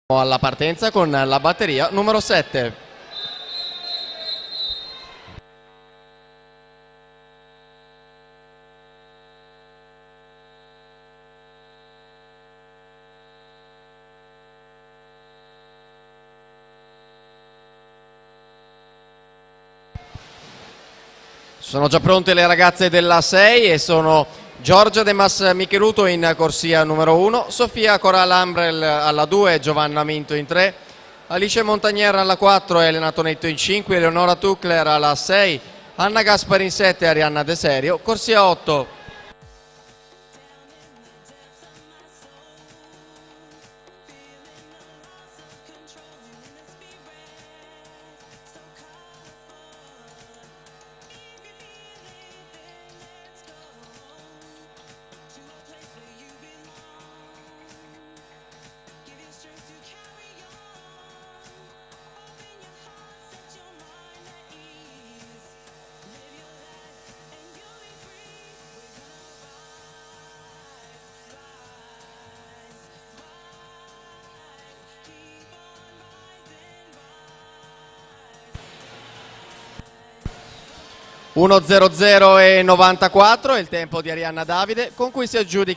Alla partenza con la batteria numero 7. Sono già pronte le ragazze della 6 e sono Giorgia De Mas Micheluto in corsia numero 1, Sofia Coral Ambrel alla 2, Giovanna Minto in 3, Alice Montagnier alla 4, Elena Tonetto in 5, Eleonora Tuckler alla 6, Anna Gaspari in 7, Arianna De Serio, corsia 8. (1:00,94) è il tempo di Arianna Davide, con cui si aggiudica